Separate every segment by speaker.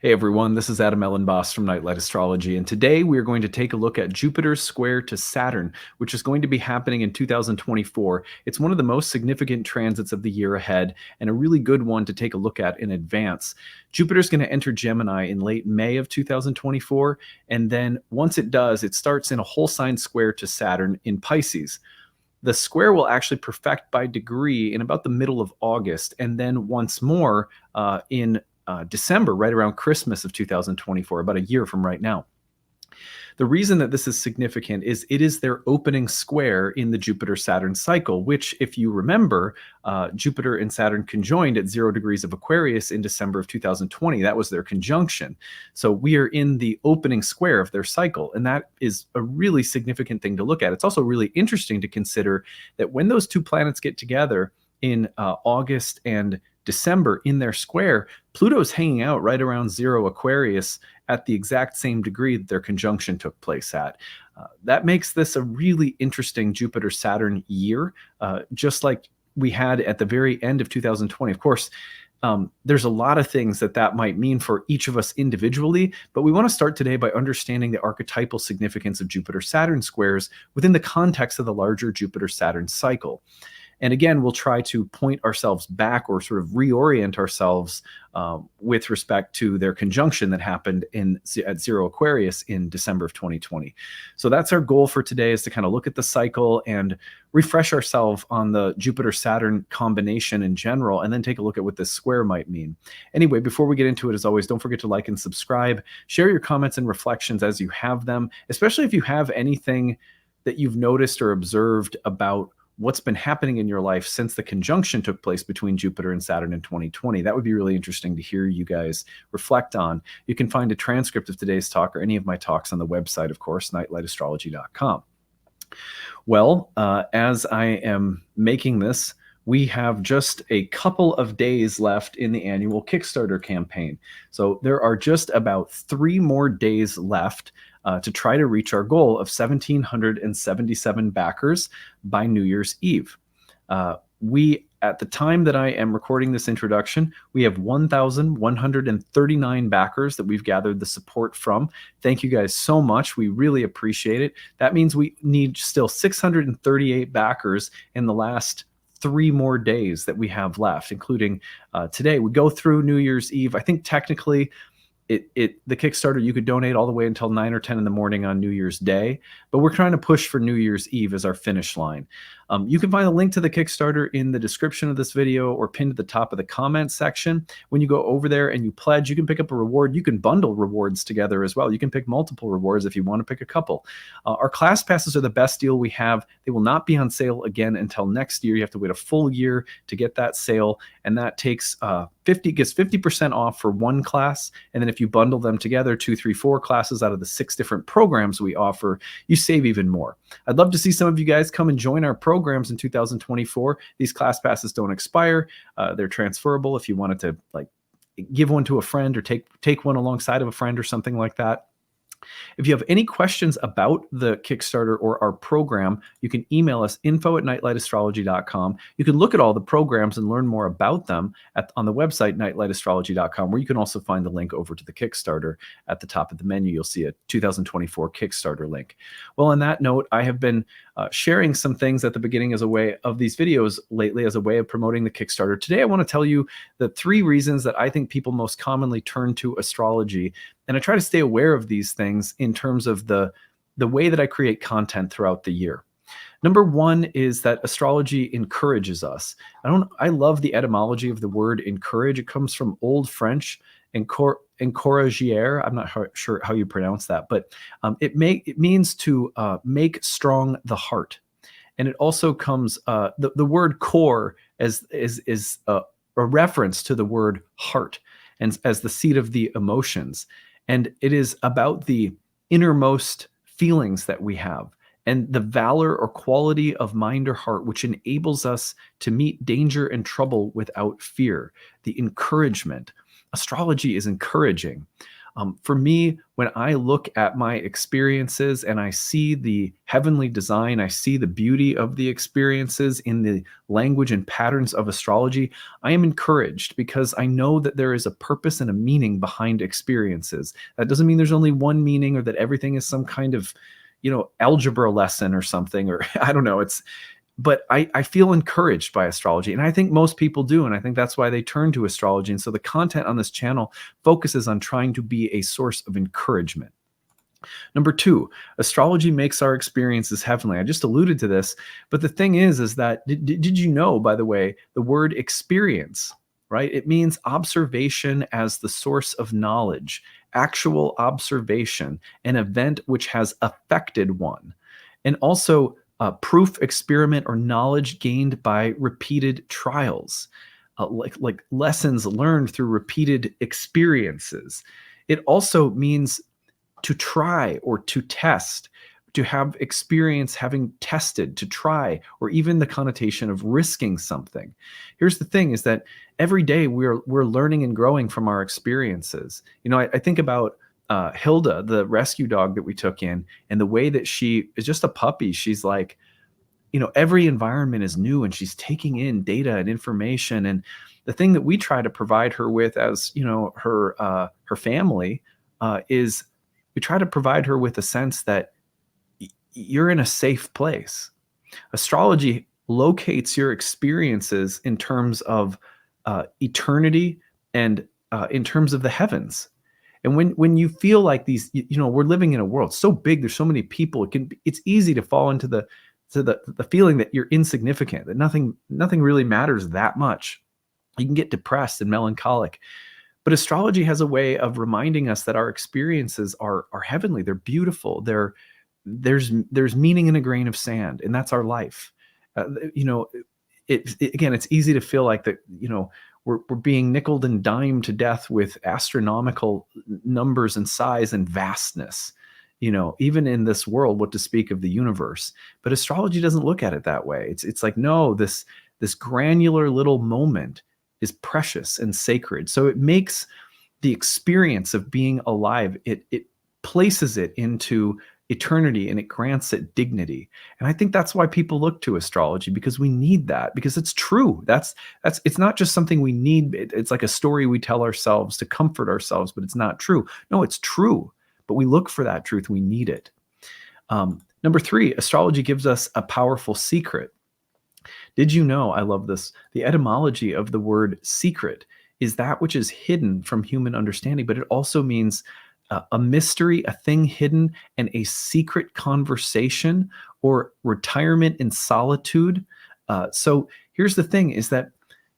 Speaker 1: Hey everyone, this is Elenbaas from Nightlight Astrology, and today we are going to take a look at Jupiter's square to Saturn, which is going to be happening in 2024. It's one of the most significant transits of the year ahead, and a really good one to take a look at in advance. Jupiter's going to enter Gemini in late May of 2024, and then once it does, it starts in a whole sign square to Saturn in Pisces. The square will actually perfect by degree in about the middle of August, and then once more in December, right around Christmas of 2024, about a year from right now. The reason that this is significant is it is their opening square in the Jupiter-Saturn cycle, which, if you remember, Jupiter and Saturn conjoined at 0 degrees of Aquarius in December of 2020. That was their conjunction. So we are in the opening square of their cycle, and that is a really significant thing to look at. It's also really interesting to consider that when those two planets get together in August and December in their square, Pluto's hanging out right around 0 Aquarius at the exact same degree that their conjunction took place at. That makes this a really interesting Jupiter-Saturn year, just like we had at the very end of 2020. Of course, there's a lot of things that might mean for each of us individually, but we want to start today by understanding the archetypal significance of Jupiter-Saturn squares within the context of the larger Jupiter-Saturn cycle. And again, we'll try to point ourselves back or sort of reorient ourselves with respect to their conjunction that happened at 0 Aquarius in December of 2020. So that's our goal for today, is to kind of look at the cycle and refresh ourselves on the Jupiter-Saturn combination in general, and then take a look at what this square might mean. Anyway, before we get into it, as always, don't forget to like and subscribe. Share your comments and reflections as you have them, especially if you have anything that you've noticed or observed about what's been happening in your life since the conjunction took place between Jupiter and Saturn in 2020. That would be really interesting to hear you guys reflect on. You can find a transcript of today's talk or any of my talks on the website, of course, nightlightastrology.com. Well, as I am making this, we have just a couple of days left in the annual Kickstarter campaign. So there are just about 3 more days left to try to reach our goal of 1,777 backers by New Year's Eve. At the time that I am recording this introduction, we have 1,139 backers that we've gathered the support from. Thank you guys so much. We really appreciate it. That means we need still 638 backers in the last 3 more days that we have left, including today. We go through New Year's Eve. I think technically the Kickstarter, you could donate all the way until 9 or 10 in the morning on New Year's Day, but we're trying to push for New Year's Eve as our finish line. You can find a link to the Kickstarter in the description of this video or pinned at the top of the comments section. When you go over there and you pledge, you can pick up a reward. You can bundle rewards together as well. You can pick multiple rewards if you want to pick a couple. Our class passes are the best deal we have. They will not be on sale again until next year. You have to wait a full year to get that sale, and that takes gets 50% off for one class. And then if you bundle them together, 2, 3, 4 classes out of the 6 different programs we offer, you save even more. I'd love to see some of you guys come and join our programs in 2024. These class passes don't expire. They're transferable if you wanted to give one to a friend or take one alongside of a friend or something like that. If you have any questions about the Kickstarter or our program, you can email us info@nightlightastrology.com. You can look at all the programs and learn more about them on the website nightlightastrology.com, where you can also find the link over to the Kickstarter. At the top of the menu, you'll see a 2024 Kickstarter link. Well, on that note, I have been sharing some things at the beginning as a way of these videos lately as a way of promoting the Kickstarter. Today, I want to tell you the 3 reasons that I think people most commonly turn to astrology. And I try to stay aware of these things in terms of the way that I create content throughout the year. Number 1 is that astrology encourages us. I love the etymology of the word encourage. It comes from Old French, encourager. I'm not sure how you pronounce that, but it means to make strong the heart. And it also comes, the word core is a reference to the word heart, and as the seat of the emotions. And it is about the innermost feelings that we have and the valor or quality of mind or heart, which enables us to meet danger and trouble without fear. The encouragement. Astrology is encouraging. For me, when I look at my experiences and I see the heavenly design, I see the beauty of the experiences in the language and patterns of astrology, I am encouraged because I know that there is a purpose and a meaning behind experiences. That doesn't mean there's only one meaning or that everything is some kind of, algebra lesson or something, or I don't know. But I feel encouraged by astrology, and I think most people do, and I think that's why they turn to astrology. And so the content on this channel focuses on trying to be a source of encouragement. Number two, astrology makes our experiences heavenly. I just alluded to this, but the thing is that did you know, by the way, the word experience, right? It means observation as the source of knowledge, actual observation, an event which has affected one, and also proof, experiment, or knowledge gained by repeated trials, like lessons learned through repeated experiences. It also means to try or to test, to have experience having tested, to try, or even the connotation of risking something. Here's the thing: is that every day we're learning and growing from our experiences. I think about Hilda, the rescue dog that we took in, and the way that she is just a puppy. She's like, every environment is new and she's taking in data and information. And the thing that we try to provide her with as, her family is we try to provide her with a sense that you're in a safe place. Astrology locates your experiences in terms of eternity and in terms of the heavens. And when you feel like these, we're living in a world so big, there's so many people, it's easy to fall into the feeling that you're insignificant, that nothing really matters that much. You can get depressed and melancholic. But astrology has a way of reminding us that our experiences are heavenly. They're beautiful. There's meaning in a grain of sand, and that's our life. Again, it's easy to feel like that, we're being nickeled and dimed to death with astronomical numbers and size and vastness, even in this world, what to speak of the universe. But astrology doesn't look at it that way. It's like, no, this granular little moment is precious and sacred. So it makes the experience of being alive, it places it into eternity and it grants it dignity. And I think that's why people look to astrology, because we need that, because it's true. It's not just something we need. It's like a story we tell ourselves to comfort ourselves, but it's not true. No, it's true, but we look for that truth. We need it. Number three, astrology gives us a powerful secret. Did you know, I love this, the etymology of the word secret is that which is hidden from human understanding, but it also means a mystery, a thing hidden, and a secret conversation or retirement in solitude. So here's the thing is that,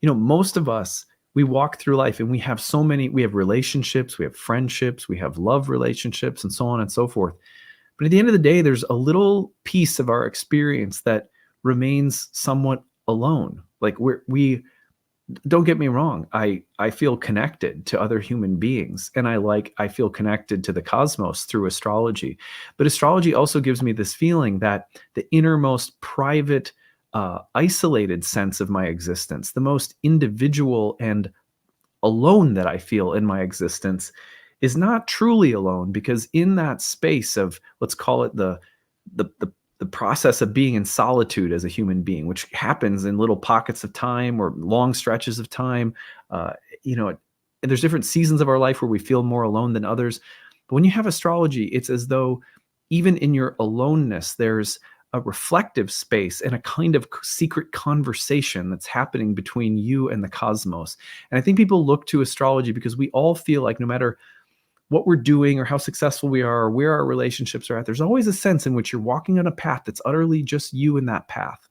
Speaker 1: most of us, we walk through life and we have relationships, we have friendships, we have love relationships, and so on and so forth. But at the end of the day, there's a little piece of our experience that remains somewhat alone. Like we don't get me wrong, I feel connected to other human beings, and I feel connected to the cosmos through astrology. But astrology also gives me this feeling that the innermost private, isolated sense of my existence, the most individual and alone that I feel in my existence, is not truly alone, because in that space of, let's call it the process of being in solitude as a human being, which happens in little pockets of time or long stretches of time. And there's different seasons of our life where we feel more alone than others. But when you have astrology, it's as though even in your aloneness, there's a reflective space and a kind of secret conversation that's happening between you and the cosmos. And I think people look to astrology because we all feel like no matter what we're doing or how successful we are or where our relationships are at, there's always a sense in which you're walking on a path that's utterly just you in that path.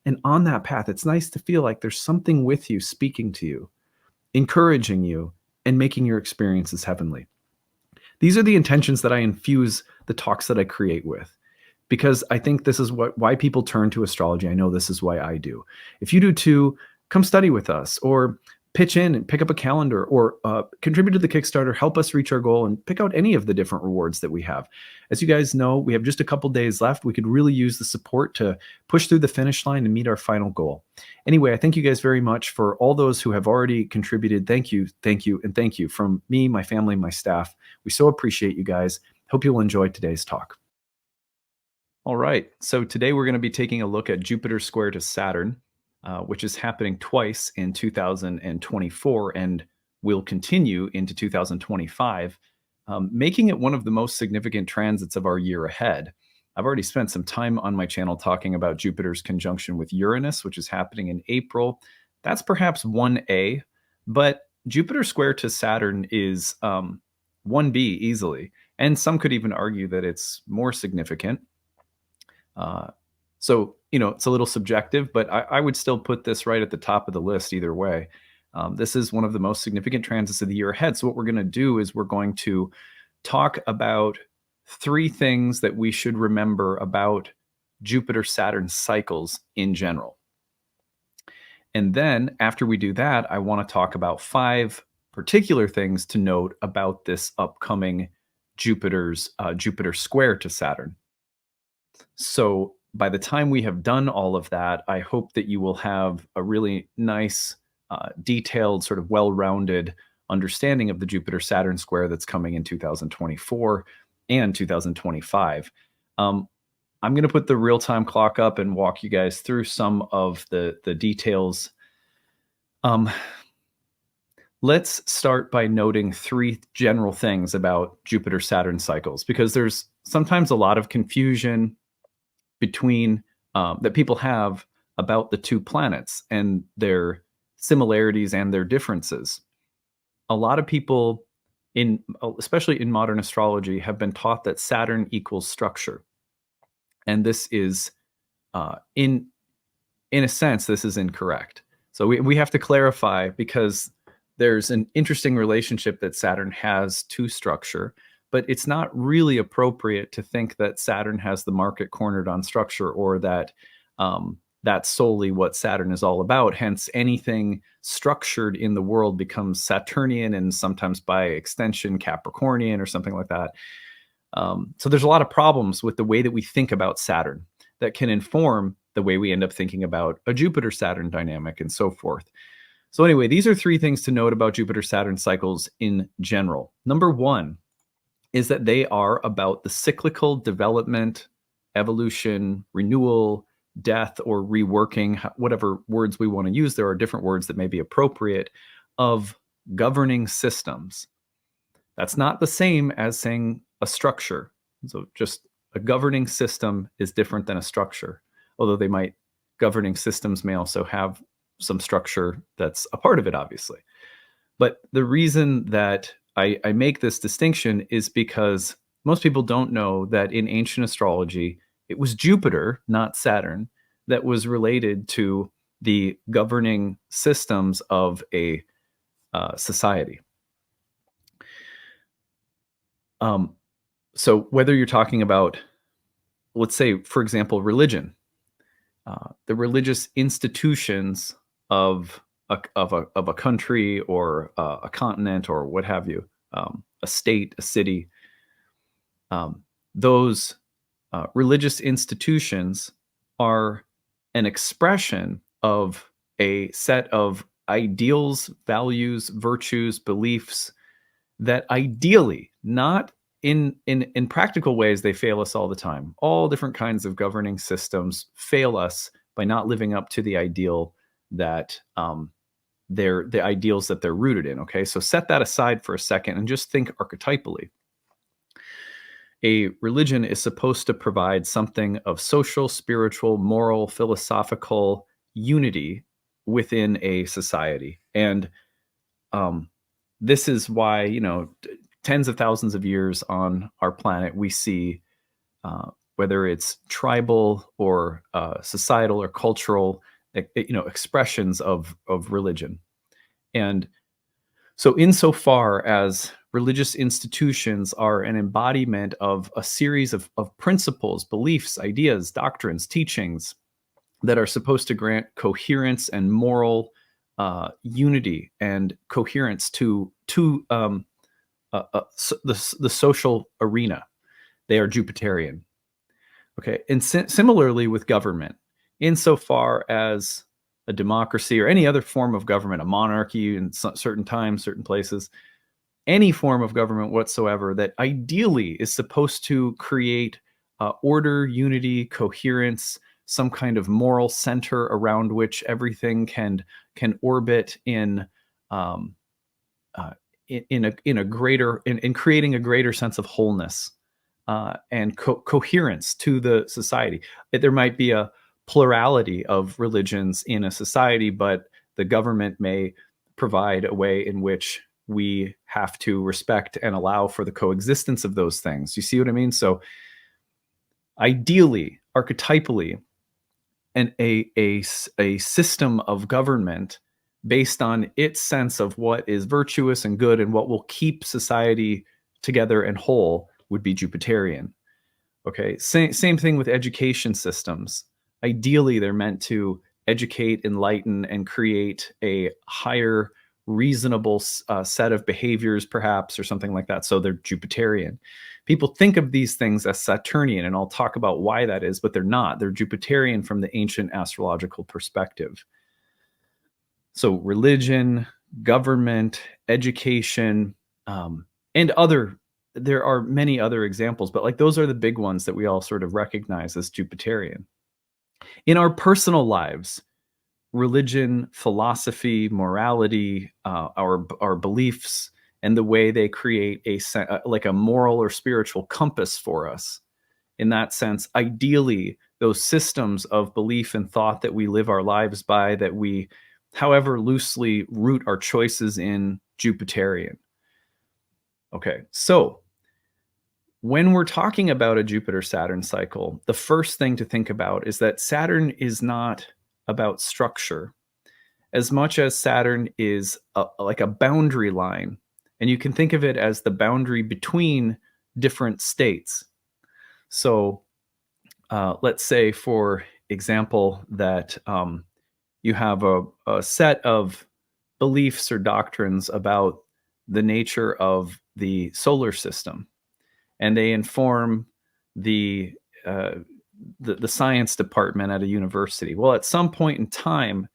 Speaker 1: And on that path, it's nice to feel like there's something with you, speaking to you, encouraging you, and making your experiences heavenly. These are the intentions that I infuse the talks that I create with, because I think this is why people turn to astrology. I know this is why I do. If you do too, come study with us or pitch in and pick up a calendar, or contribute to the Kickstarter, help us reach our goal, and pick out any of the different rewards that we have. As you guys know, we have just a couple days left. We could really use the support to push through the finish line and meet our final goal. Anyway, I thank you guys very much for all those who have already contributed. Thank you, and thank you from me, my family, my staff. We so appreciate you guys. Hope you'll enjoy today's talk. All right, so today we're going to be taking a look at Jupiter square to Saturn, which is happening twice in 2024 and will continue into 2025, making it one of the most significant transits of our year ahead. I've already spent some time on my channel talking about Jupiter's conjunction with Uranus, which is happening in April. That's perhaps 1A, but Jupiter square to Saturn is 1B easily, and some could even argue that it's more significant. So, it's a little subjective, but I would still put this right at the top of the list either way. This is one of the most significant transits of the year ahead. So what we're going to do is we're going to talk about 3 things that we should remember about Jupiter-Saturn cycles in general. And then after we do that, I want to talk about 5 particular things to note about this upcoming Jupiter square to Saturn. So by the time we have done all of that, I hope that you will have a really nice, detailed, sort of well-rounded understanding of the Jupiter-Saturn square that's coming in 2024 and 2025. I'm going to put the real-time clock up and walk you guys through some of the details. Let's start by noting 3 general things about Jupiter-Saturn cycles, because there's sometimes a lot of confusion between that people have about the 2 planets and their similarities and their differences. A lot of people, especially in modern astrology, have been taught that Saturn equals structure, and this is, in a sense, this is incorrect. So we have to clarify, because there's an interesting relationship that Saturn has to structure, but it's not really appropriate to think that Saturn has the market cornered on structure, or that that's solely what Saturn is all about. Hence, anything structured in the world becomes Saturnian, and sometimes by extension Capricornian or something like that. So there's a lot of problems with the way that we think about Saturn that can inform the way we end up thinking about a Jupiter-Saturn dynamic and so forth. So anyway, these are 3 things to note about Jupiter-Saturn cycles in general. Number 1 is that they are about the cyclical development, evolution, renewal, death, or reworking, whatever words we want to use. There are different words that may be appropriate, of governing systems. That's not the same as saying a structure. So just a governing system is different than a structure, although governing systems may also have some structure that's a part of it, obviously. But the reason that I make this distinction is because most people don't know that in ancient astrology, it was Jupiter, not Saturn, that was related to the governing systems of a society. So whether you're talking about, let's say, for example, religion, the religious institutions of a country, or a continent, or what have you, a state, a city, those religious institutions are an expression of a set of ideals, values, virtues, beliefs that ideally, not in practical ways, they fail us all the time. All different kinds of governing systems fail us by not living up to the ideal that the ideals that they're rooted in. Okay, so set that aside for a second and just think archetypally. A religion is supposed to provide something of social, spiritual, moral, philosophical unity within a society. And this is why, tens of thousands of years on our planet, we see, whether it's tribal or societal or cultural, expressions of religion. And so insofar as religious institutions are an embodiment of a series of principles, beliefs, ideas, doctrines, teachings that are supposed to grant coherence and moral unity and coherence to the social arena. They are Jupiterian. Okay, and similarly with government, insofar as a democracy or any other form of government, a monarchy in certain times, certain places, any form of government whatsoever that ideally is supposed to create order, unity, coherence, some kind of moral center around which everything can orbit in in a greater in creating a greater sense of wholeness and coherence to the society. There might be a plurality of religions in a society, but the government may provide a way in which we have to respect and allow for the coexistence of those things. You see what I mean? So ideally, archetypally, and a system of government based on its sense of what is virtuous and good and what will keep society together and whole would be Jupiterian. Okay, same thing with education systems. Ideally, they're meant to educate, enlighten, and create a higher, reasonable set of behaviors, perhaps, or something like that. So they're Jupiterian. People think of these things as Saturnian, and I'll talk about why that is, but they're not. They're Jupiterian from the ancient astrological perspective. So religion, government, education, and other, there are many other examples, but like those are the big ones that we all sort of recognize as Jupiterian. In our personal lives, religion, philosophy, morality, our beliefs, and the way they create like a moral or spiritual compass for us. In that sense, ideally, those systems of belief and thought that we live our lives by, that we, however loosely, root our choices in, Jupiterian. Okay, so when we're talking about a Jupiter-Saturn cycle, the first thing to think about is that Saturn is not about structure as much as Saturn is like a boundary line. And you can think of it as the boundary between different states. So let's say, for example, that you have a set of beliefs or doctrines about the nature of the solar system, and they inform the science department at a university. Well, at some point in time,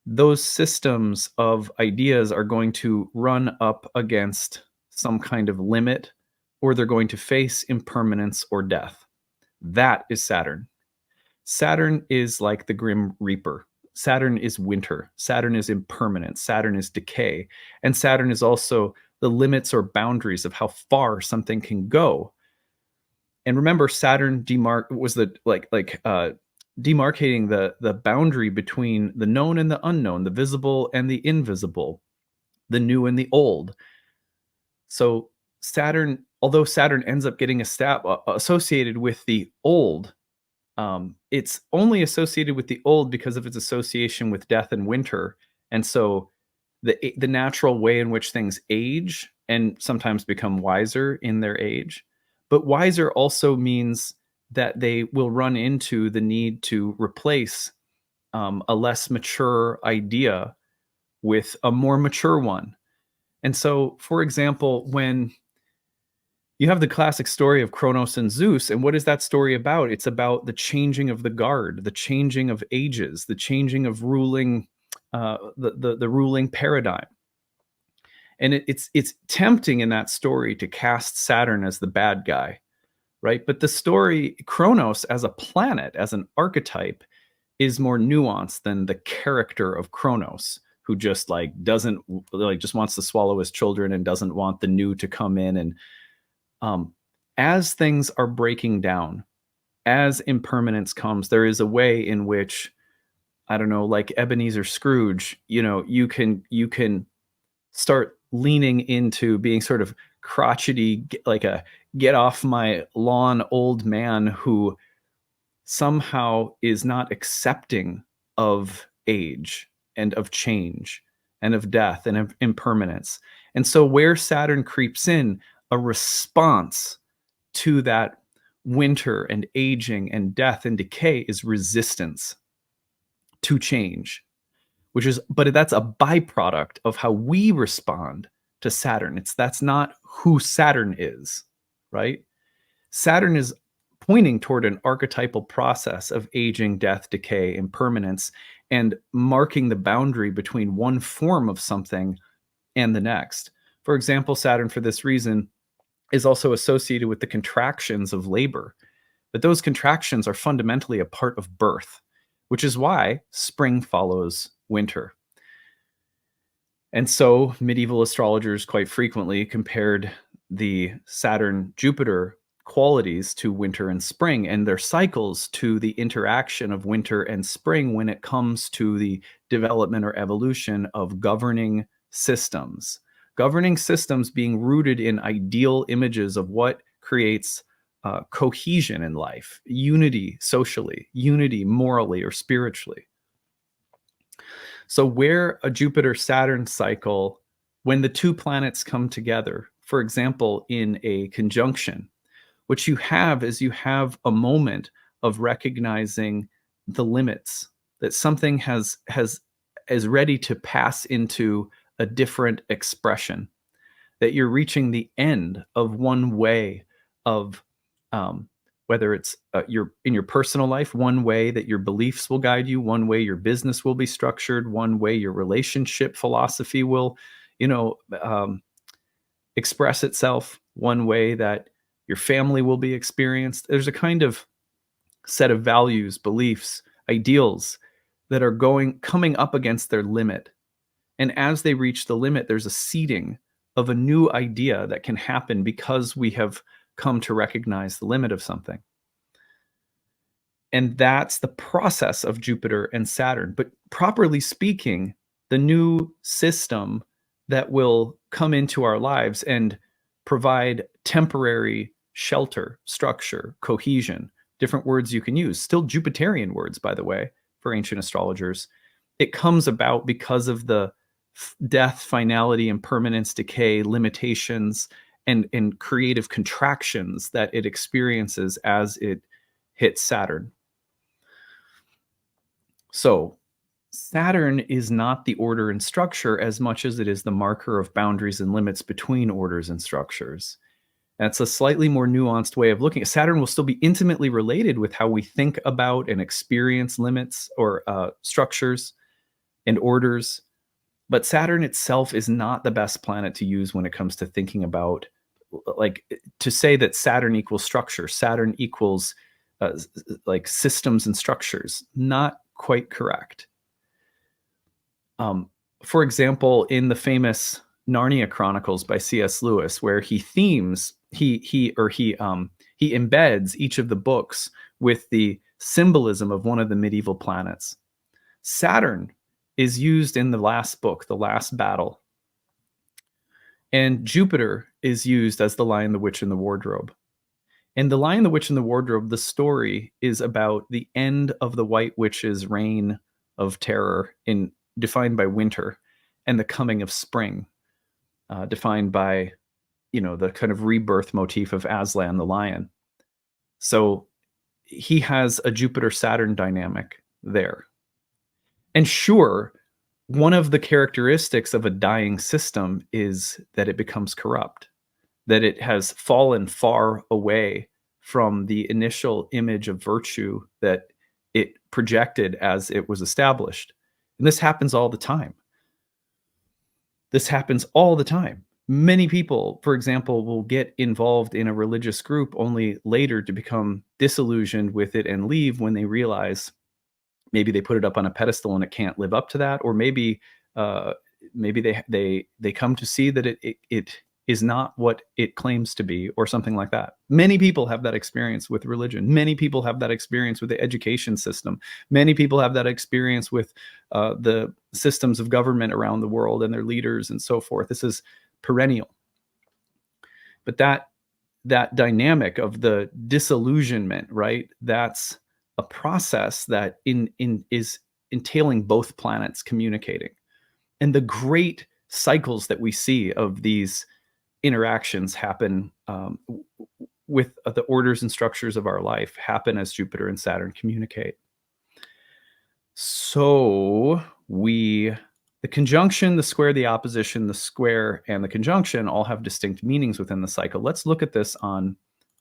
Speaker 1: those systems of ideas are going to run up against some kind of limit, or they're going to face impermanence or death. That is Saturn. Saturn is like the Grim Reaper. Saturn is winter. Saturn is impermanence. Saturn is decay. And Saturn is also the limits or boundaries of how far something can go. And remember, Saturn was the demarcating the boundary between the known and the unknown, the visible and the invisible, the new and the old. So Saturn, although Saturn ends up getting associated with the old, it's only associated with the old because of its association with death and winter. And so the natural way in which things age and sometimes become wiser in their age. But wiser also means that they will run into the need to replace a less mature idea with a more mature one. And so, for example, when you have the classic story of Kronos and Zeus, and what is that story about? It's about the changing of the guard, the changing of ages, the changing of ruling, the ruling paradigm. And it's tempting in that story to cast Saturn as the bad guy, right? But the story, Kronos as a planet, as an archetype, is more nuanced than the character of Kronos, who just just wants to swallow his children and doesn't want the new to come in. And as things are breaking down, as impermanence comes, there is a way in which, I don't know, like Ebenezer Scrooge, you can start leaning into being sort of crotchety, like a get off my lawn old man who somehow is not accepting of age and of change and of death and of impermanence. And so where Saturn creeps in, a response to that winter and aging and death and decay, is resistance to change. but that's a byproduct of how we respond to Saturn. That's not who Saturn is, right? Saturn is pointing toward an archetypal process of aging, death, decay, impermanence, and marking the boundary between one form of something and the next. For example, Saturn, for this reason, is also associated with the contractions of labor. But those contractions are fundamentally a part of birth, which is why spring follows winter. And so medieval astrologers quite frequently compared the Saturn-Jupiter qualities to winter and spring, and their cycles to the interaction of winter and spring when it comes to the development or evolution of governing systems. Governing systems being rooted in ideal images of what creates cohesion in life, unity socially, unity morally or spiritually. So where a Jupiter-Saturn cycle, when the two planets come together, for example, in a conjunction, what you have is you have a moment of recognizing the limits, that something is ready to pass into a different expression, that you're reaching the end of one way of whether it's in your personal life, one way that your beliefs will guide you, one way your business will be structured, one way your relationship philosophy will, express itself, one way that your family will be experienced. There's a kind of set of values, beliefs, ideals that are coming up against their limit. And as they reach the limit, there's a seeding of a new idea that can happen because we have come to recognize the limit of something. And that's the process of Jupiter and Saturn. But properly speaking, the new system that will come into our lives and provide temporary shelter, structure, cohesion, different words you can use, still Jupiterian words, by the way, for ancient astrologers. It comes about because of the death, finality, impermanence, decay, limitations, and creative contractions that it experiences as it hits Saturn. So Saturn is not the order and structure as much as it is the marker of boundaries and limits between orders and structures. That's a slightly more nuanced way of looking at Saturn. Will still be intimately related with how we think about and experience limits or structures and orders. But Saturn itself is not the best planet to use when it comes to thinking about, like, to say that Saturn equals structure, Saturn equals like systems and structures. Not quite correct. For example, in the famous Narnia Chronicles by C.S. Lewis, where he embeds each of the books with the symbolism of one of the medieval planets. Saturn is used in the last book, The Last Battle. And Jupiter is used as the Lion, the Witch, and the Wardrobe. And The Lion, the Witch, and the Wardrobe, the story is about the end of the White Witch's reign of terror, defined by winter, and the coming of spring, defined by, the kind of rebirth motif of Aslan the lion. So he has a Jupiter-Saturn dynamic there. And sure, one of the characteristics of a dying system is that it becomes corrupt, that it has fallen far away from the initial image of virtue that it projected as it was established. And this happens all the time. This happens all the time. Many people, for example, will get involved in a religious group only later to become disillusioned with it and leave when they realize maybe they put it up on a pedestal and it can't live up to that, or maybe they come to see that it is not what it claims to be, or something like that. Many people have that experience with religion. Many people have that experience with the education system. Many people have that experience with the systems of government around the world and their leaders and so forth. This is perennial. But that dynamic of the disillusionment, right? That's a process that is entailing both planets communicating. And the great cycles that we see of these interactions happen with the orders and structures of our life happen as Jupiter and Saturn communicate. So the conjunction, the square, the opposition, the square, and the conjunction all have distinct meanings within the cycle. Let's look at this on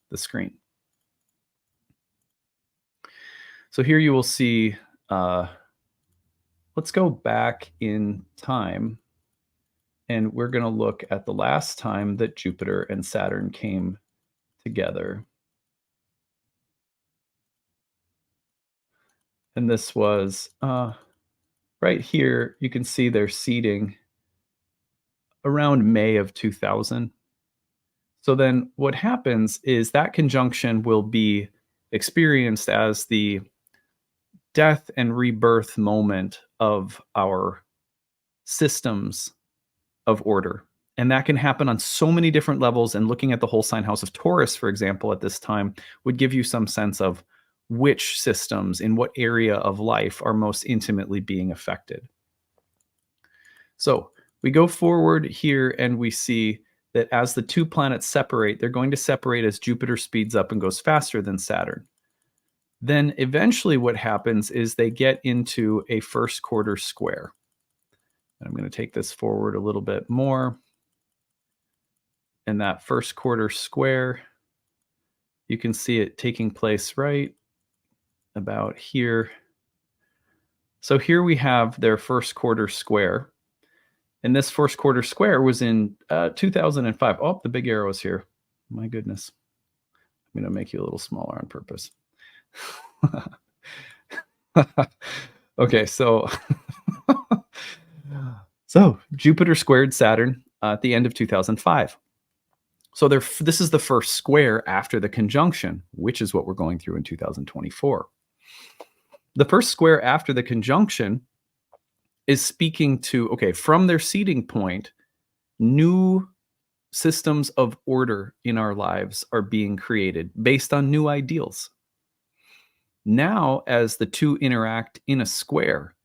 Speaker 1: the screen. So here you will see, let's go back in time, and we're going to look at the last time that Jupiter and Saturn came together. And this was right here. You can see they're seeding around May of 2000. So then what happens is that conjunction will be experienced as the death and rebirth moment of our systems of order. And that can happen on so many different levels. And looking at the whole sign house of Taurus, for example, at this time would give you some sense of which systems in what area of life are most intimately being affected. So we go forward here and we see that as the two planets separate, they're going to separate as Jupiter speeds up and goes faster than Saturn. Then eventually what happens is they get into a first quarter square. And I'm going to take this forward a little bit more. And that first quarter square, you can see it taking place right about here. So here we have their first quarter square. And this first quarter square was in 2005. Oh, the big arrow is here. My goodness. I'm going to make you a little smaller on purpose. Okay, so Jupiter squared Saturn at the end of 2005. So this is the first square after the conjunction, which is what we're going through in 2024. The first square after the conjunction is speaking to, okay, from their seeding point, new systems of order in our lives are being created based on new ideals. Now, as the two interact in a square,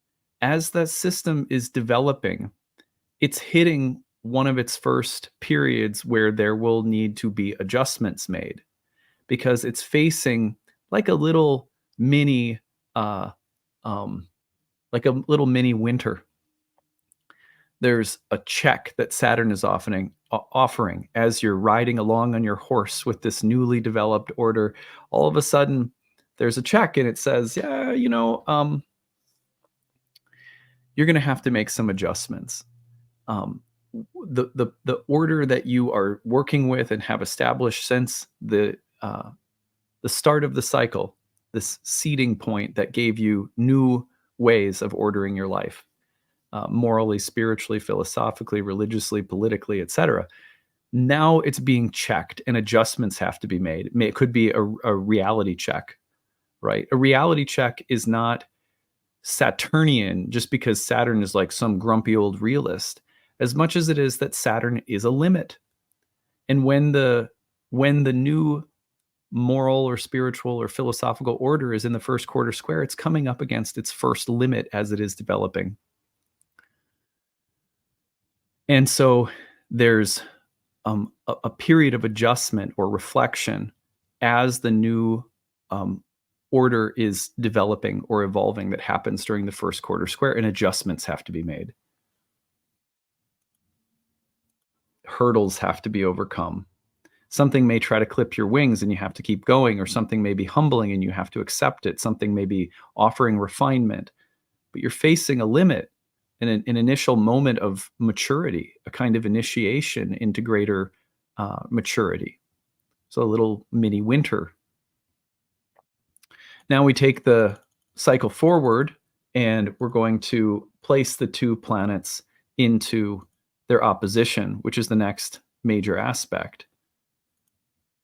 Speaker 1: as that system is developing, it's hitting one of its first periods where there will need to be adjustments made, because it's facing like a little mini winter. There's a check that Saturn is offering as you're riding along on your horse with this newly developed order. All of a sudden, there's a check and it says, yeah, you're going to have to make some adjustments. The order that you are working with and have established since the start of the cycle, this seeding point that gave you new ways of ordering your life, morally, spiritually, philosophically, religiously, politically, etc. Now it's being checked and adjustments have to be made. It could be a reality check, right? A reality check is not Saturnian just because Saturn is like some grumpy old realist, as much as it is that Saturn is a limit. And when the new moral or spiritual or philosophical order is in the first quarter square, it's coming up against its first limit as it is developing. And so there's a period of adjustment or reflection as the new order is developing or evolving that happens during the first quarter square, and adjustments have to be made. Hurdles have to be overcome. Something may try to clip your wings and you have to keep going, or something may be humbling and you have to accept it. Something may be offering refinement, but you're facing a limit, an initial moment of maturity, a kind of initiation into greater maturity. So a little mini winter. Now we take the cycle forward and we're going to place the two planets into their opposition, which is the next major aspect.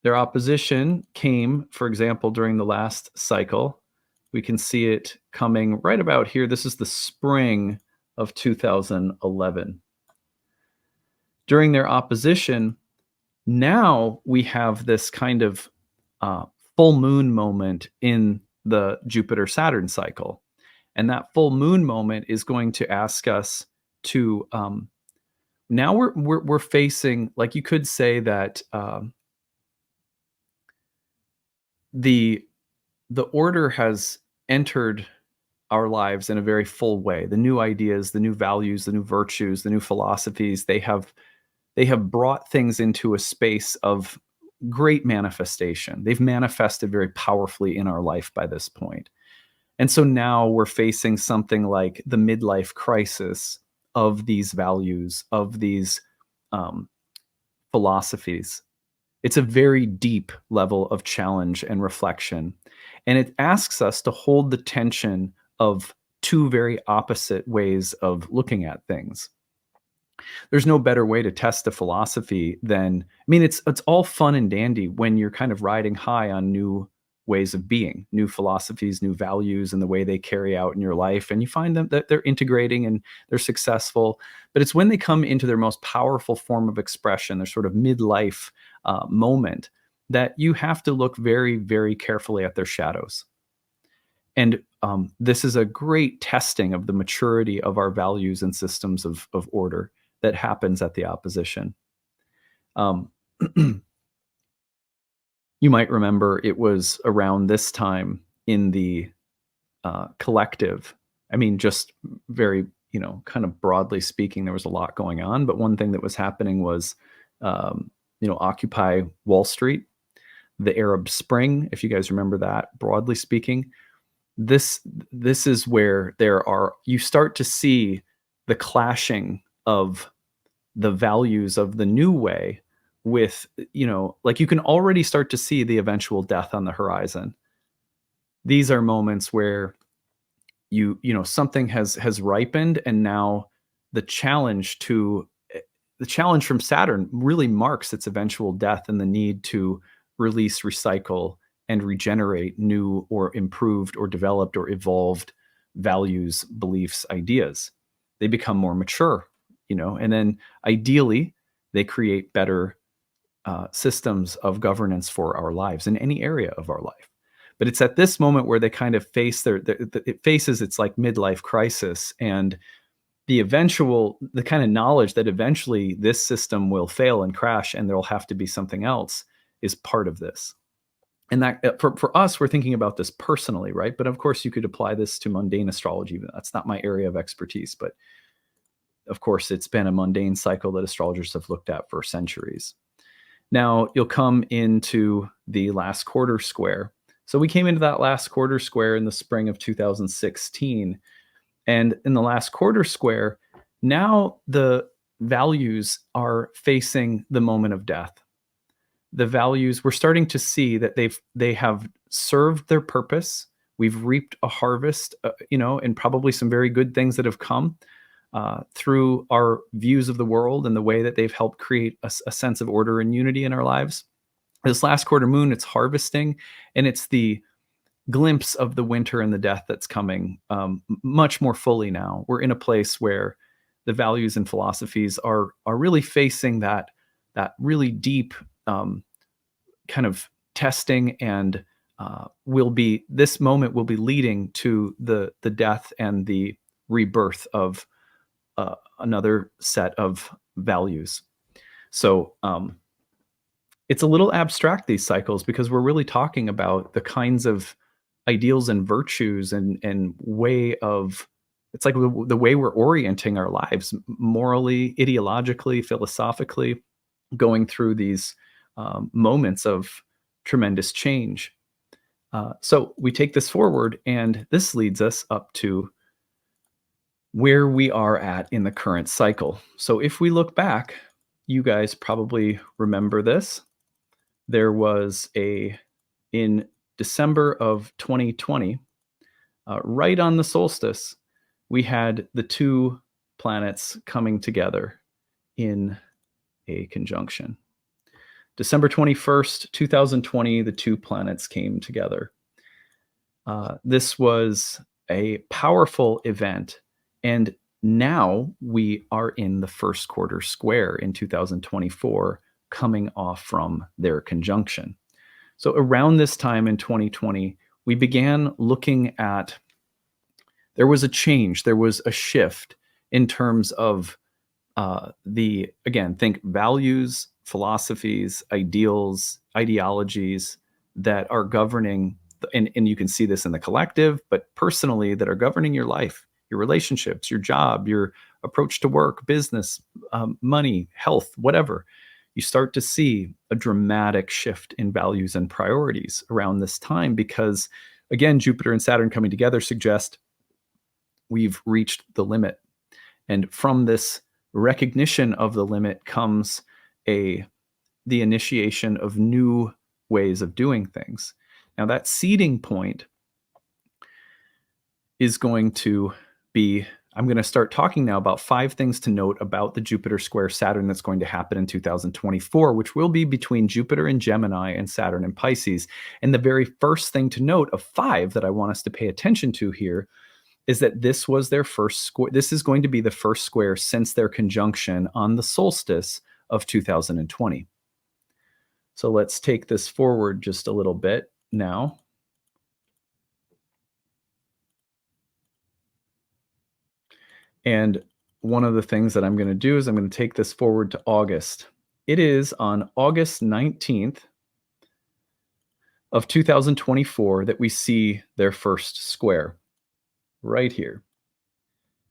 Speaker 1: Their opposition came, for example, during the last cycle. We can see it coming right about here. This is the spring of 2011. During their opposition, now we have this kind of full moon moment in the Jupiter-Saturn cycle. And that full moon moment is going to ask us to, now we're facing, like you could say that the order has entered our lives in a very full way. The new ideas, the new values, the new virtues, the new philosophies, they have brought things into a space of great manifestation. They've manifested very powerfully in our life by this point. And so now we're facing something like the midlife crisis of these values, of these um, philosophies. It's a very deep level of challenge and reflection. And it asks us to hold the tension of two very opposite ways of looking at things. There's no better way to test a philosophy than, I mean, it's all fun and dandy when you're kind of riding high on new ways of being, new philosophies, new values, and the way they carry out in your life, and you find them that they're integrating and they're successful. But it's when they come into their most powerful form of expression, their sort of midlife moment, that you have to look very, very carefully at their shadows. And this is a great testing of the maturity of our values and systems of order that happens at the opposition. Um, you might remember it was around this time in the collective. I mean, just very, kind of broadly speaking, there was a lot going on. But one thing that was happening was, Occupy Wall Street, the Arab Spring, if you guys remember that, broadly speaking. This is where you start to see the clashing of the values of the new way with, like you can already start to see the eventual death on the horizon. These are moments where something has ripened, and now the challenge from Saturn really marks its eventual death and the need to release, recycle, and regenerate new or improved or developed or evolved values, beliefs, ideas. They become more mature, and then ideally they create better systems of governance for our lives in any area of our life. But it's at this moment where they kind of face it faces its like midlife crisis, and the kind of knowledge that eventually this system will fail and crash and there'll have to be something else is part of this. And that for us, we're thinking about this personally, right? But of course, you could apply this to mundane astrology. That's not my area of expertise, but of course, it's been a mundane cycle that astrologers have looked at for centuries. Now, you'll come into the last quarter square. So we came into that last quarter square in the spring of 2016. And in the last quarter square, now the values are facing the moment of death. The values, we're starting to see that they have served their purpose. We've reaped a harvest, and probably some very good things that have come through our views of the world and the way that they've helped create a sense of order and unity in our lives. This last quarter moon, it's harvesting, and it's the glimpse of the winter and the death that's coming much more fully now. We're in a place where the values and philosophies are really facing that really deep kind of testing, and this moment will be leading to the death and the rebirth of another set of values. So it's a little abstract, these cycles, because we're really talking about the kinds of ideals and virtues and way of, it's like the way we're orienting our lives morally, ideologically, philosophically, going through these moments of tremendous change. So we take this forward, and this leads us up to where we are at in the current cycle. So if we look back, you guys probably remember this. There was in December of 2020, right on the solstice, we had the two planets coming together in a conjunction. December 21st, 2020, the two planets came together. This was a powerful event. And now we are in the first quarter square in 2024, coming off from their conjunction. So around this time in 2020, we began looking at, there was a change, there was a shift in terms of think values, philosophies, ideals, ideologies that are governing and you can see this in the collective, but personally, that are governing your life, your relationships, your job, your approach to work, business, money, health, whatever. You start to see a dramatic shift in values and priorities around this time because, again, Jupiter and Saturn coming together suggest we've reached the limit. And from this recognition of the limit comes the initiation of new ways of doing things. Now, that seeding point is going to be, I'm going to start talking now about 5 things to note about the Jupiter square Saturn that's going to happen in 2024, which will be between Jupiter in Gemini and Saturn in Pisces. And the very first thing to note of 5 that I want us to pay attention to here is that this was their first square. This is going to be the first square since their conjunction on the solstice of 2020. So let's take this forward just a little bit now. And one of the things that I'm going to do is I'm going to take this forward to August. It is on August 19th of 2024 that we see their first square right here.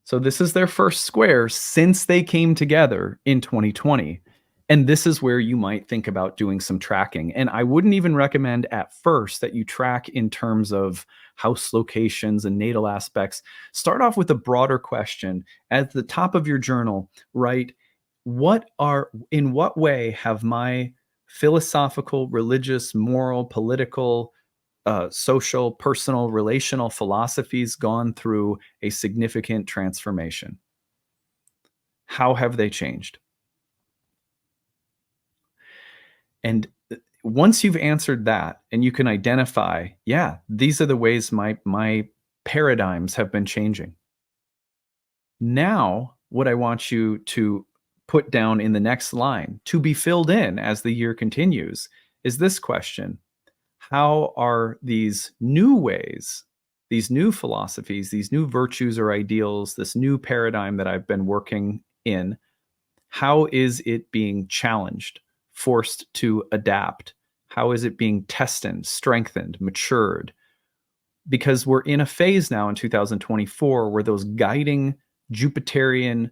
Speaker 1: So this is their first square since they came together in 2020. And this is where you might think about doing some tracking. And I wouldn't even recommend at first that you track in terms of house locations and natal aspects. Start off with a broader question. At the top of your journal, write, in what way have my philosophical, religious, moral, political, social, personal, relational philosophies gone through a significant transformation? How have they changed? And once you've answered that and you can identify, yeah, these are the ways my paradigms have been changing. Now, what I want you to put down in the next line to be filled in as the year continues is this question: how are these new ways, these new philosophies, these new virtues or ideals, this new paradigm that I've been working in, how is it being challenged, forced to adapt? How is it being tested, strengthened, matured? Because we're in a phase now in 2024 where those guiding Jupiterian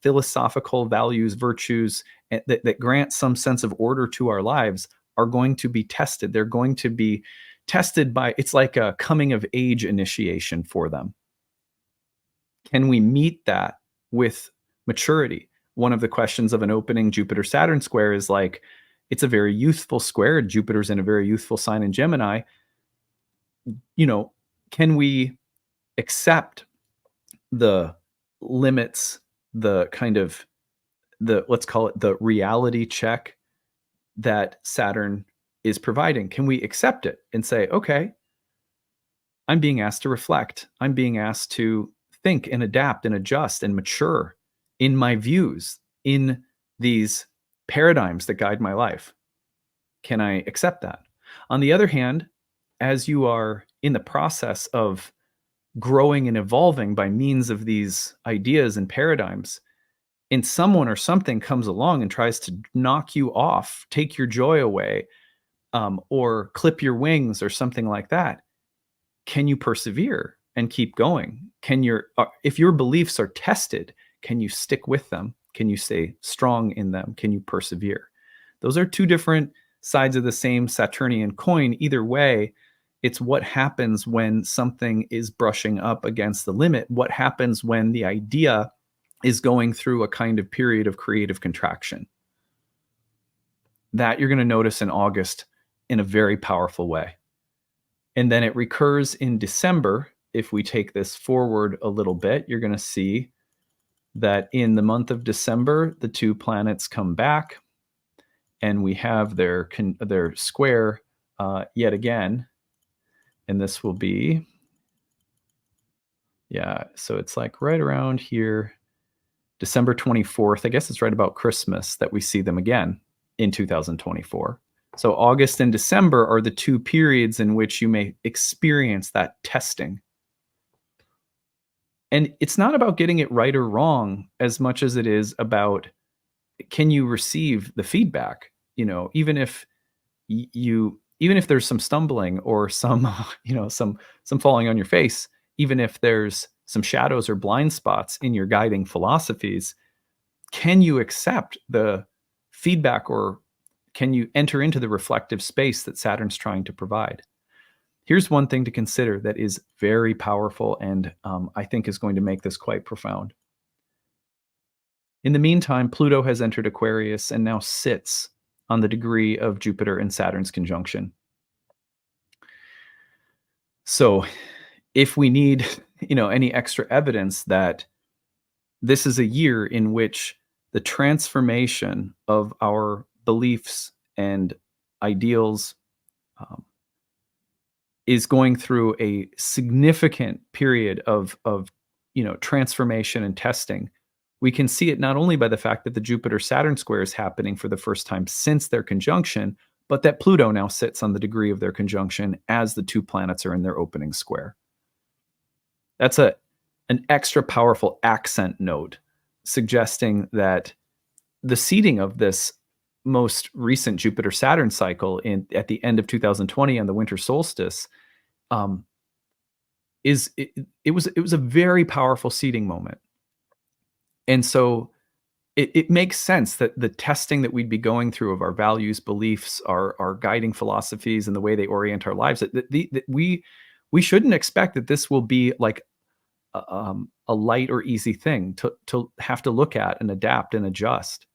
Speaker 1: philosophical values, virtues that grant some sense of order to our lives are going to be tested. They're going to be tested by, it's like a coming of age initiation for them. Can we meet that with maturity? One of the questions of an opening Jupiter-Saturn square is like, it's a very youthful square. Jupiter's in a very youthful sign in Gemini. Can we accept the limits, the kind of let's call it the reality check that Saturn is providing? Can we accept it and say, okay, I'm being asked to reflect. I'm being asked to think and adapt and adjust and mature in my views, in these paradigms that guide my life. Can I accept that? On the other hand, as you are in the process of growing and evolving by means of these ideas and paradigms, and someone or something comes along and tries to knock you off, take your joy away, or clip your wings or something like that, can you persevere and keep going? If your beliefs are tested, can you stick with them? Can you stay strong in them? Can you persevere? Those are two different sides of the same Saturnian coin. Either way, it's what happens when something is brushing up against the limit. What happens when the idea is going through a kind of period of creative contraction? That you're going to notice in August in a very powerful way. And then it recurs in December. If we take this forward a little bit, you're going to see that in the month of December, the two planets come back and we have their square yet again. And this will be, so it's like right around here, December 24th. I guess it's right about Christmas that we see them again in 2024. So August and December are the two periods in which you may experience that testing. And it's not about getting it right or wrong as much as it is about, can you receive the feedback? Even if you even if there's some stumbling or some, some falling on your face, even if there's some shadows or blind spots in your guiding philosophies, can you accept the feedback, or can you enter into the reflective space that Saturn's trying to provide? Here's one thing to consider that is very powerful and I think is going to make this quite profound. In the meantime, Pluto has entered Aquarius and now sits on the degree of Jupiter and Saturn's conjunction. So if we need, any extra evidence that this is a year in which the transformation of our beliefs and ideals is going through a significant period of transformation and testing, we can see it not only by the fact that the Jupiter-Saturn square is happening for the first time since their conjunction, but that Pluto now sits on the degree of their conjunction as the two planets are in their opening square. That's an extra powerful accent note suggesting that the seeding of this most recent Jupiter-Saturn cycle at the end of 2020 on the winter solstice it was a very powerful seeding moment. And so it makes sense that the testing that we'd be going through of our values, beliefs, our guiding philosophies, and the way they orient our lives, that we shouldn't expect that this will be like a light or easy thing to have to look at and adapt and adjust.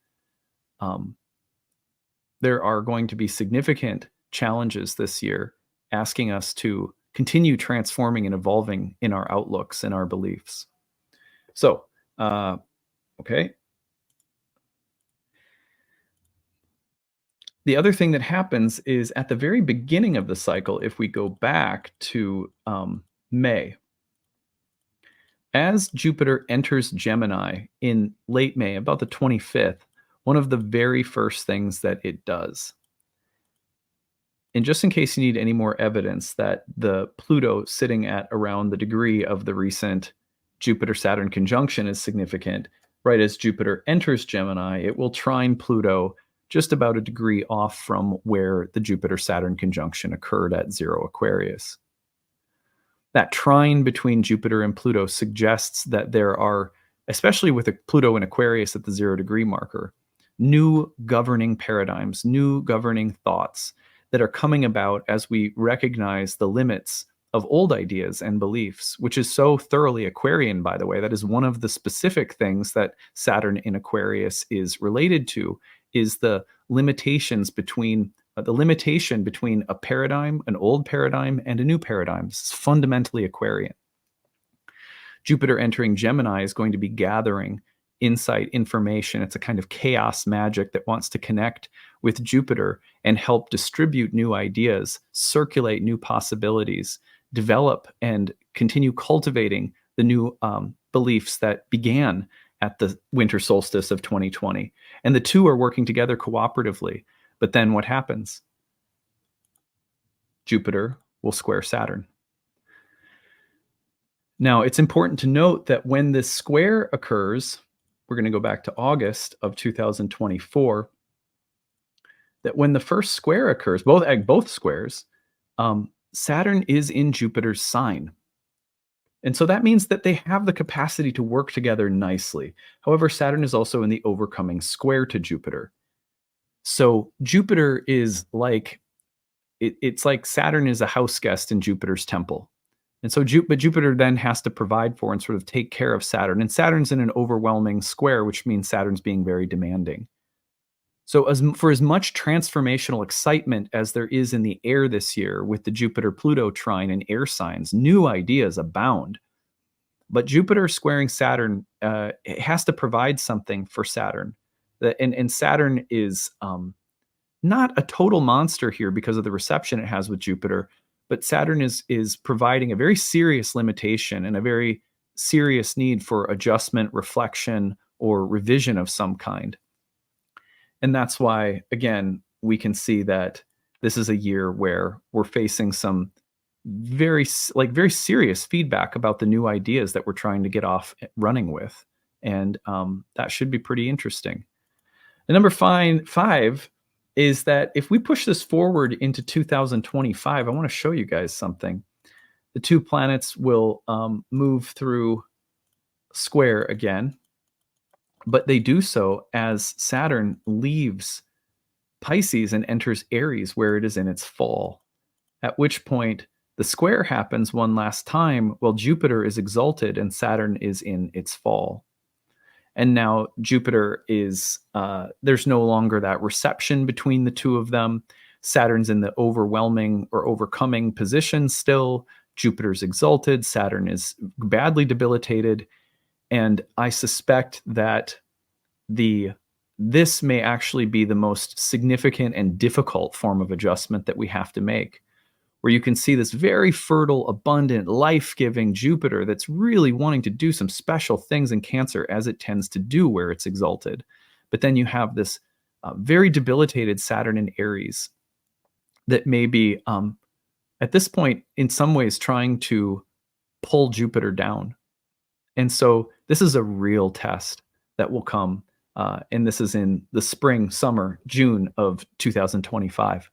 Speaker 1: There are going to be significant challenges this year asking us to continue transforming and evolving in our outlooks and our beliefs. So, okay. The other thing that happens is at the very beginning of the cycle, if we go back to May, as Jupiter enters Gemini in late May, about the 25th, one of the very first things that it does, and just in case you need any more evidence that the Pluto sitting at around the degree of the recent Jupiter-Saturn conjunction is significant, right as Jupiter enters Gemini, it will trine Pluto just about a degree off from where the Jupiter-Saturn conjunction occurred at 0 Aquarius. That trine between Jupiter and Pluto suggests that there are, especially with Pluto in Aquarius at the 0 degree marker, new governing paradigms, new governing thoughts that are coming about as we recognize the limits of old ideas and beliefs, which is so thoroughly Aquarian, by the way. That is one of the specific things that Saturn in Aquarius is related to, is the limitations between the limitation between a paradigm, an old paradigm, and a new paradigm. This is fundamentally Aquarian. Jupiter entering Gemini is going to be gathering insight, information. It's a kind of chaos magic that wants to connect with Jupiter and help distribute new ideas, circulate new possibilities, develop and continue cultivating the new beliefs that began at the winter solstice of 2020. And the two are working together cooperatively. But then what happens? Jupiter will square Saturn. Now, it's important to note that when this square occurs, we're going to go back to August of 2024, that when the first square occurs, both squares, Saturn is in Jupiter's sign. And so that means that they have the capacity to work together nicely. However, Saturn is also in the overcoming square to Jupiter. So Jupiter is like, it's like Saturn is a house guest in Jupiter's temple. And so but Jupiter then has to provide for and sort of take care of Saturn. And Saturn's in an overwhelming square, which means Saturn's being very demanding. So for as much transformational excitement as there is in the air this year with the Jupiter-Pluto trine and air signs, new ideas abound. But Jupiter squaring Saturn it has to provide something for Saturn. And Saturn is not a total monster here because of the reception it has with Jupiter, but Saturn is providing a very serious limitation and a very serious need for adjustment, reflection, or revision of some kind. And that's why, again, we can see that this is a year where we're facing some very serious feedback about the new ideas that we're trying to get off running with. And that should be pretty interesting. And number five is that if we push this forward into 2025, I want to show you guys something. The two planets will move through square again, but they do so as Saturn leaves Pisces and enters Aries, where it is in its fall, at which point the square happens one last time while Jupiter is exalted and Saturn is in its fall. And now Jupiter is, there's no longer that reception between the two of them. Saturn's in the overwhelming or overcoming position still. Jupiter's exalted. Saturn is badly debilitated. And I suspect that this may actually be the most significant and difficult form of adjustment that we have to make, where you can see this very fertile, abundant, life-giving Jupiter that's really wanting to do some special things in Cancer, as it tends to do where it's exalted. But then you have this very debilitated Saturn in Aries that may be, at this point, in some ways trying to pull Jupiter down. And so this is a real test that will come, and this is in the spring, summer, June of 2025.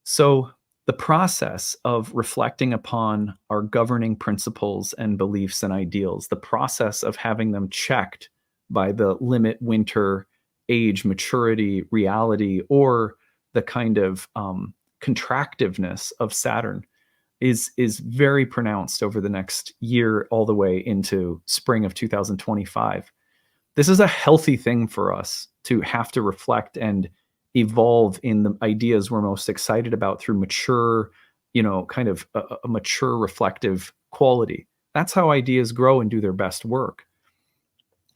Speaker 1: So the process of reflecting upon our governing principles and beliefs and ideals, the process of having them checked by the limit, winter, age, maturity, reality, or the kind of contractiveness of Saturn is very pronounced over the next year, all the way into spring of 2025. This is a healthy thing for us to have to reflect and evolve in the ideas we're most excited about through mature, kind of a mature reflective quality. That's how ideas grow and do their best work.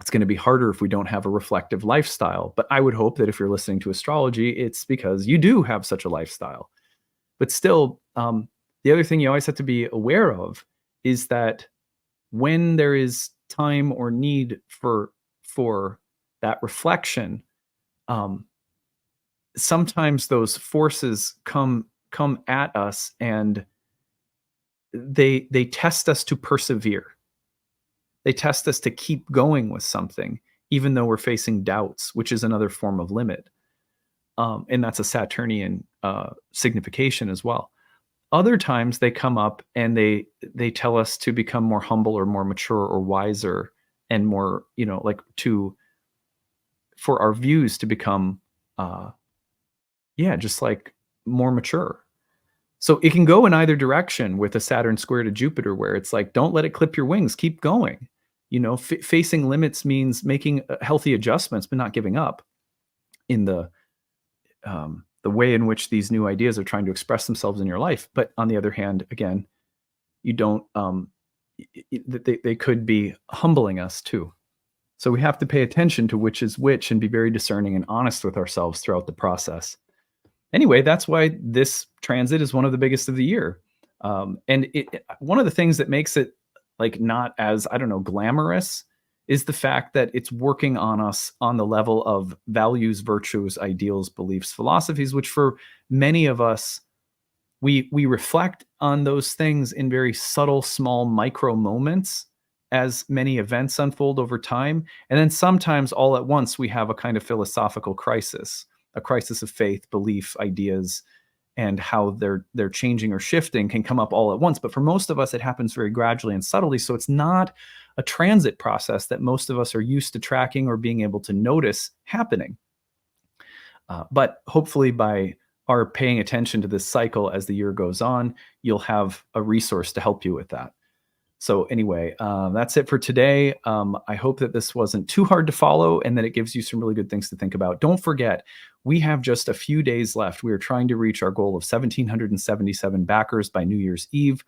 Speaker 1: It's going to be harder if we don't have a reflective lifestyle. But I would hope that if you're listening to astrology, it's because you do have such a lifestyle. But still, the other thing you always have to be aware of is that when there is time or need for that reflection, sometimes those forces come at us and they test us to persevere. They test us to keep going with something, even though we're facing doubts, which is another form of limit. And that's a Saturnian signification as well. Other times they come up and they tell us to become more humble or more mature or wiser and more, for our views to become, just like more mature. So it can go in either direction with a Saturn square to Jupiter, where it's like, don't let it clip your wings, keep going. Facing limits means making healthy adjustments, but not giving up in the way in which these new ideas are trying to express themselves in your life. But on the other hand, again, you don't, they could be humbling us too. So we have to pay attention to which is which and be very discerning and honest with ourselves throughout the process. Anyway, that's why this transit is one of the biggest of the year. And one of the things that makes it like not as, glamorous is the fact that it's working on us on the level of values, virtues, ideals, beliefs, philosophies, which for many of us, we reflect on those things in very subtle, small, micro moments as many events unfold over time. And then sometimes all at once, we have a kind of philosophical crisis, a crisis of faith, belief, ideas, and how they're changing or shifting can come up all at once. But for most of us, it happens very gradually and subtly. So it's not a transit process that most of us are used to tracking or being able to notice happening. But hopefully by our paying attention to this cycle as the year goes on, you'll have a resource to help you with that. So anyway, that's it for today. I hope that this wasn't too hard to follow and that it gives you some really good things to think about. Don't forget, we have just a few days left. We are trying to reach our goal of 1,777 backers by New Year's Eve.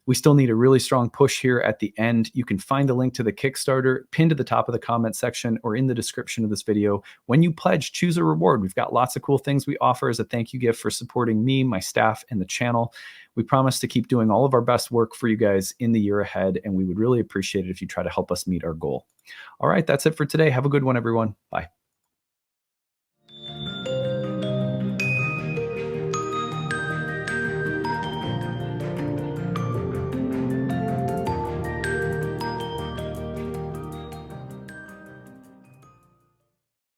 Speaker 1: We still need a really strong push here at the end. You can find the link to the Kickstarter pinned to the top of the comment section or in the description of this video. When you pledge, choose a reward. We've got lots of cool things we offer as a thank you gift for supporting me, my staff, and the channel. We promise to keep doing all of our best work for you guys in the year ahead, and we would really appreciate it if you try to help us meet our goal. All right, that's it for today. Have a good one, everyone. Bye.